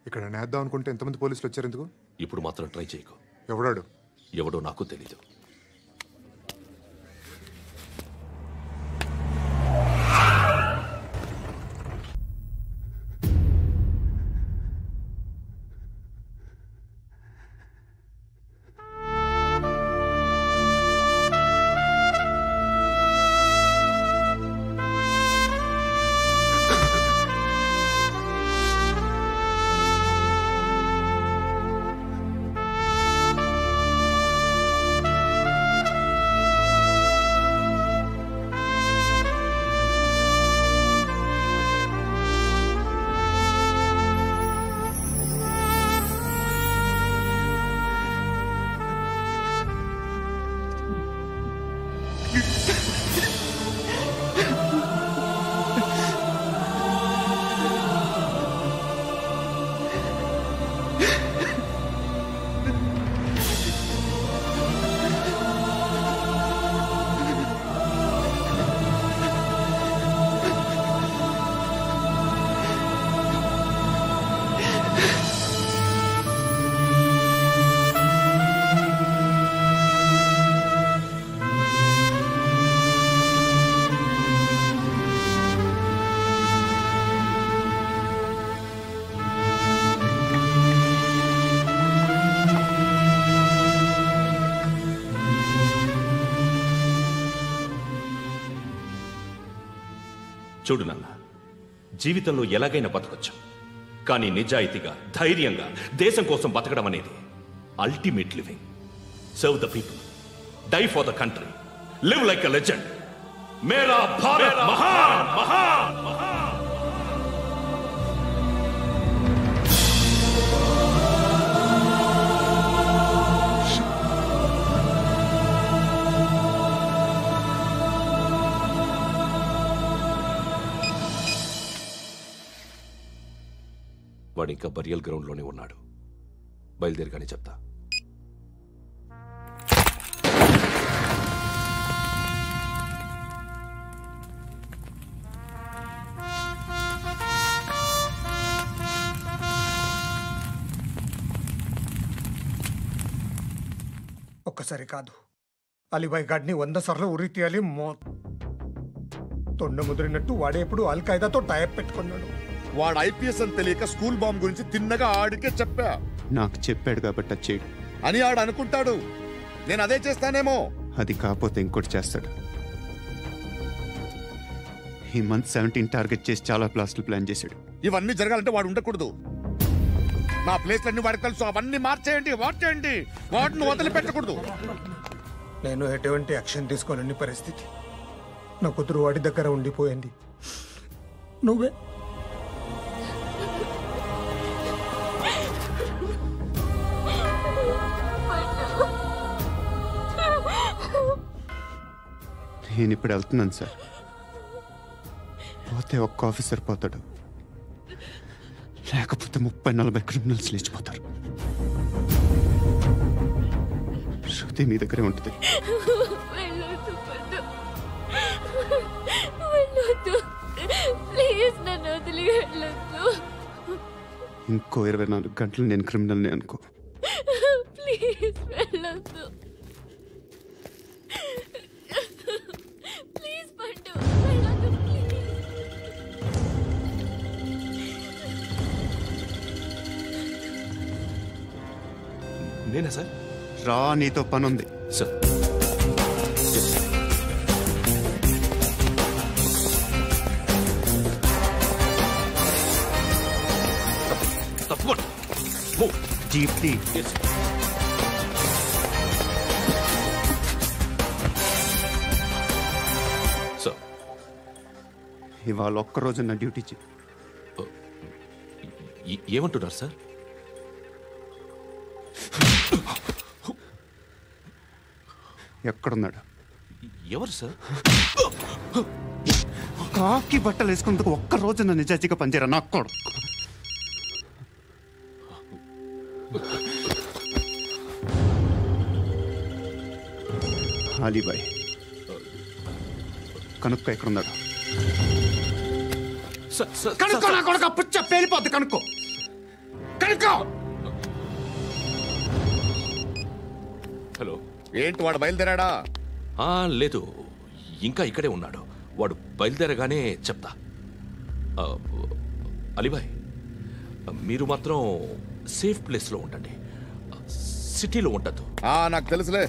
ఇక్కడ నేద్దాం అనుకుంటే ఎంతమంది పోలీసులు వచ్చారు ఎందుకు? ఇప్పుడు మాత్రం ట్రై చేయకు. ఎవడాడు? ఎవడో నాకు తెలీదు. చూడు నాన్న, జీవితంలో ఎలాగైనా బతకొచ్చు, కానీ నిజాయితీగా ధైర్యంగా దేశం కోసం బతకడం అనేది ultimate living. Serve the people, die for the country, live like a legend. మేరా భారత్ మహాన్ మహాన్ మహాన్. వాడు ఇంకా బరియల్ గ్రౌండ్లోనే ఉన్నాడు. బయలుదేరగానే చెప్తా. ఒక్కసారి కాదు, అలీబాయ్ గాడిని 100 సార్లు ఉరి తీయాలి. తొండ ముదిరినట్టు వాడేప్పుడు అల్ ఖైదాతో టైప్ పెట్టుకున్నాడు. వాడు ఐపీఎస్ అని తెలియక స్కూల్ బాంబ్ గురించి తిన్నగా ఆడికే చెప్పా. నాకు చెప్పాడు కాబట్టి వచ్చేయడు అని ఆడు అనుకుంటాడు. నేను అదే చేస్తానేమో. అది కాకపోతే ఇంకోటి చేస్తాడు. ఈ మంత్ 17 టార్గెట్ చేసి చాలా ప్లాస్టులు ప్లాన్ చేశాడు. ఇవన్నీ జరగాలంటే వాడు ఉండకూడదు. నా ప్లేస్లన్నీ వాడికి తెలుసు. అవన్నీ మార్చేయండి, వార్చేయండి. వాటిని వదిలిపెట్టకూడదు. నేను ఎటువంటి యాక్షన్ తీసుకోలేని పరిస్థితి. నా కూతురు వాడి దగ్గర ఉండిపోయింది. నువ్వే నేను ఇప్పుడు వెళ్తున్నాను సార్. పోతే ఒక్క ఆఫీసర్ పోతాడు, లేకపోతే 30-40 క్రిమినల్స్ లేచిపోతారు. శృతి మీ దగ్గరే ఉంటుంది. ఇంకో 24 గంటలు నేను క్రిమినల్ని అనుకో. నేనా సార్? రా, నీతో పని ఉంది సార్. జీప్తి సార్, ఇవాళ ఒక్కరోజు నా డ్యూటీ ఏమంటున్నారు సార్? ఎక్కడున్నాడు? ఎవరు సార్? కాకి బట్టలు వేసుకున్నందుకు ఒక్కరోజు నా నిజాయితీగా పనిచేయరా నాకు కూడా. అలీబాయ్ కనుక్కో, ఎక్కడున్నాడు? కనుక్కో, నా కొడుకు పుచ్చ పేలిపోద్ది. కనుక్కో. హలో. ఏంటి వాడు బయలుదేరాడా? లేదు, ఇంకా ఇక్కడే ఉన్నాడు. వాడు బయలుదేరగానే చెప్తా. అలీబాయ్, మీరు మాత్రం సేఫ్ ప్లేస్లో ఉండండి, సిటీలో ఉండద్దు. నాకు తెలుసులే.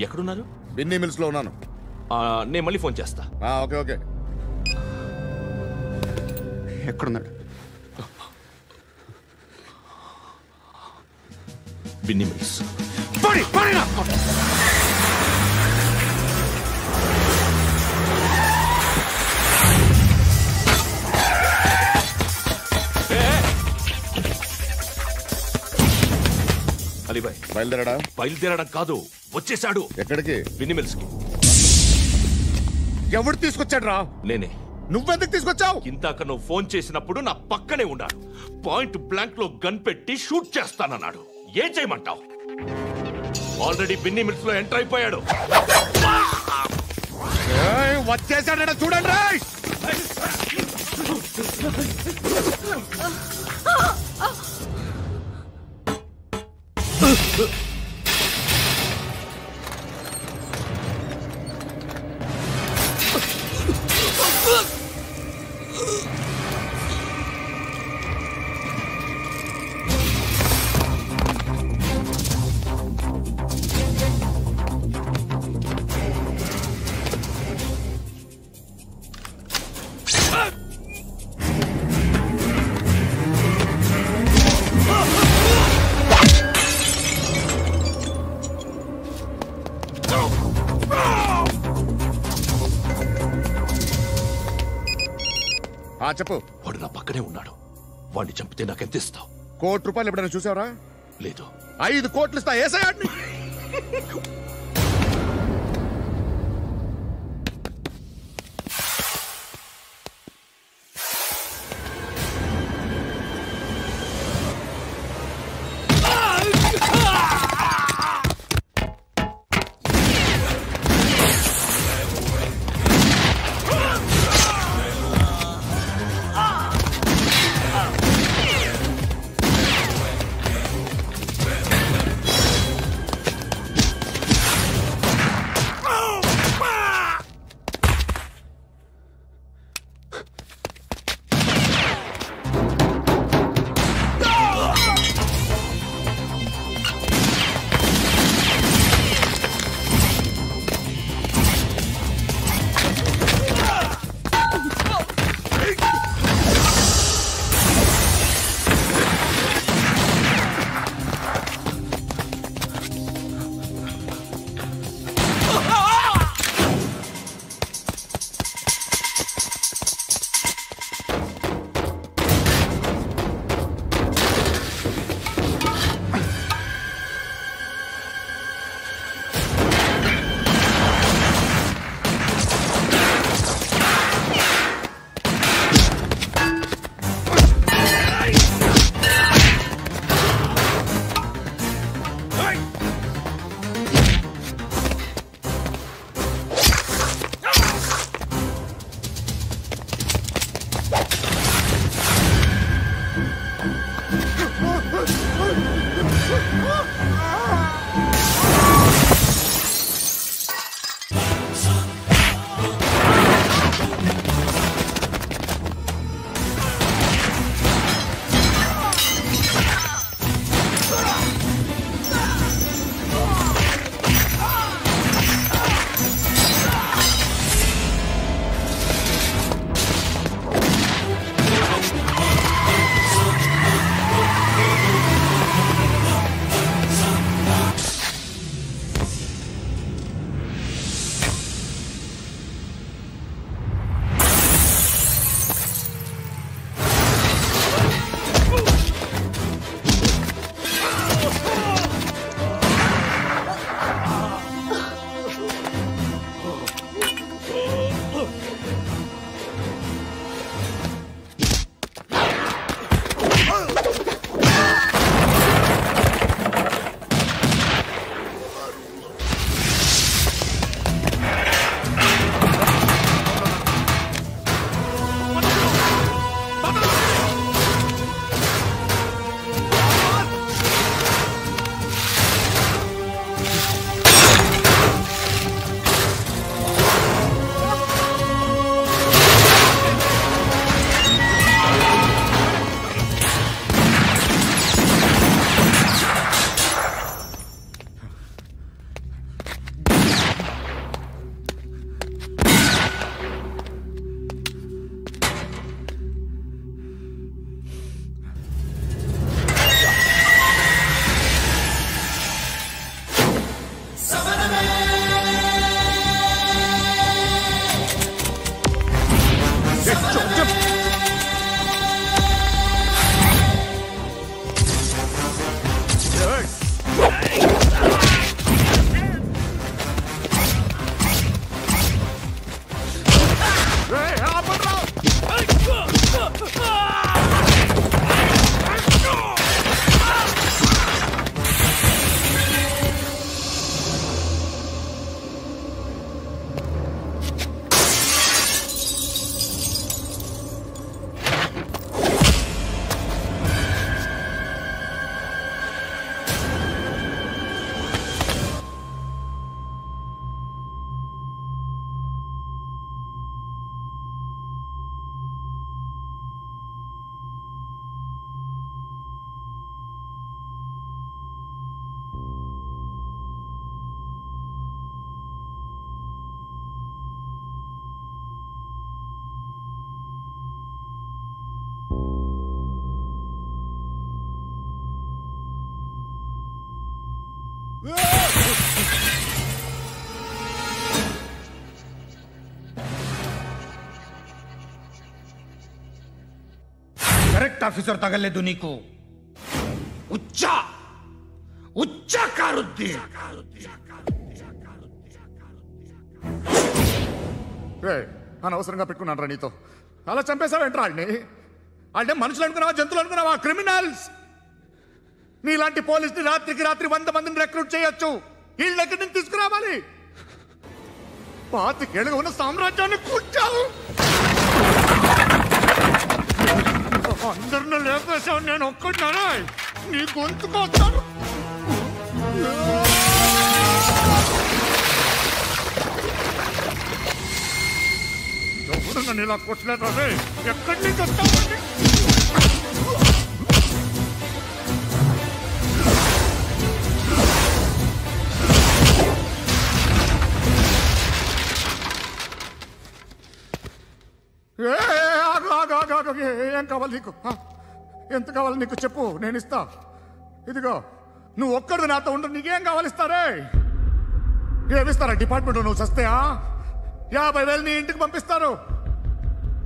ఎక్కడున్నారు? బిన్నీ మిల్స్ లో ఉన్నాను. నేను మళ్ళీ ఫోన్ చేస్తా. Okay okay. ఎక్కడున్నాడు? బిన్నీ మిల్స్. అలీబాయ్ బయలుదేరాడా? బయలుదేరడం కాదు, వచ్చేశాడు. ఎక్కడికి? బిన్నీ మిల్స్ కి. ఎవడు తీసుకొచ్చాడు రా? నేనే. నువ్వెందుకు తీసుకొచ్చావు? ఇందాక నువ్వు ఫోన్ చేసినప్పుడు నా పక్కనే ఉన్నాడు. పాయింట్ బ్లాంక్ లో గన్ పెట్టి షూట్ చేస్తానన్నాడు. ఏం చేయమంటావు? ఆల్రెడీ బిన్నీ మిల్స్ లో ఎంటర్ అయిపోయాడు. వచ్చేసాడ చూడండి రా. చెప్పు. వాడు నా పక్కనే ఉన్నాడు. వాడిని చంపితే నాకెంత ఇస్తావు? ₹1,00,00,000 ఎప్పుడైనా చూసావరా? లేదు. 5 కోట్లు ఇస్తా. ఏసయాడిని. కరెక్ట్ ఆఫీసర్ తగలేదు నీకు. ఉచ్చా ఉచ్చా కారుద్ది. అనవసరంగా పెట్టుకున్నాను రా నీతో. అలా చంపేశావేంట్రా వాడిని? అంటే మనుషులు అనుకున్నావా, జంతువులు అనుకున్నావా? క్రిమినల్స్. నీలాంటి పోలీసుని రాత్రికి రాత్రి 100 మందిని రిక్రూట్ చేయొచ్చు. వీళ్ళ దగ్గర నుంచి తీసుకురావాలి. 25 ఏళ్ళుగా ఉన్న సామ్రాజ్యాన్ని కూర్చావు. అందరిని లేపేశావు, నేను ఒక్కడినారా? నీ గొంతుకొచ్చాను. ఎవరు నన్ను ఇలా కొట్టలేదు రే? ఎక్కడి నుంచి వస్తామండి? ఏం కావాలి నీకు? ఎంత కావాలి నీకు చెప్పు, నేను ఇస్తా. ఇదిగో నువ్వు ఒక్కడు నాతో ఉండు. నీకేం కావాలి ఇస్తారే? ఏమిస్తారా డిపార్ట్మెంట్? నువ్వు సస్తేయా? 50,000 నీ ఇంటికి పంపిస్తారు.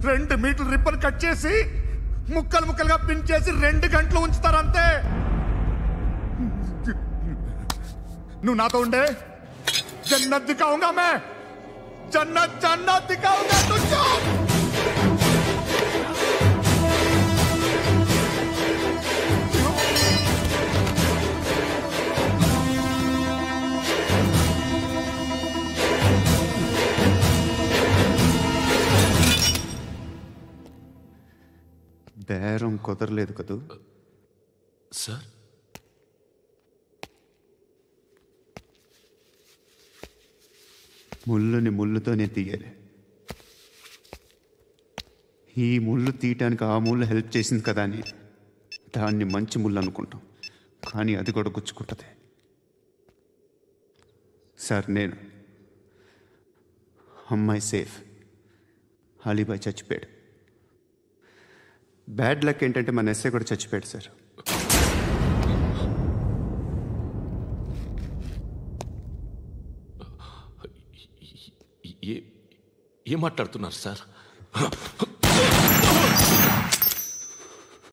2 మీటర్లు రిబ్బన్ కట్ చేసి ముక్కలు ముక్కలుగా పిన్ చేసి 2 గంటలు ఉంచుతారు అంతే. నువ్వు నాతో ఉండే జన్నత్ దిఖాऊंगा मैं, జన్నత్ జన్నత్ దిఖాऊंगा तुझको. బేరం కుదరలేదు కదూ సార్? ముళ్ళుని ముళ్ళుతోనే తీయాలి. ఈ ముళ్ళు తీయటానికి ఆ ముళ్ళు హెల్ప్ చేసింది కదా అని దాన్ని మంచి ముళ్ళు అనుకుంటాం, కానీ అది కూడా గుచ్చుకుంటుంది. సార్, నేను అమ్మాయి సేఫ్, అలీబాయ్ చచ్చిపోయాడు. బ్యాడ్ లక్ ఏంటంటే మన ఎస్ఐ కూడా చచ్చిపోయాడు సార్. ఏం మాట్లాడుతున్నారు సార్?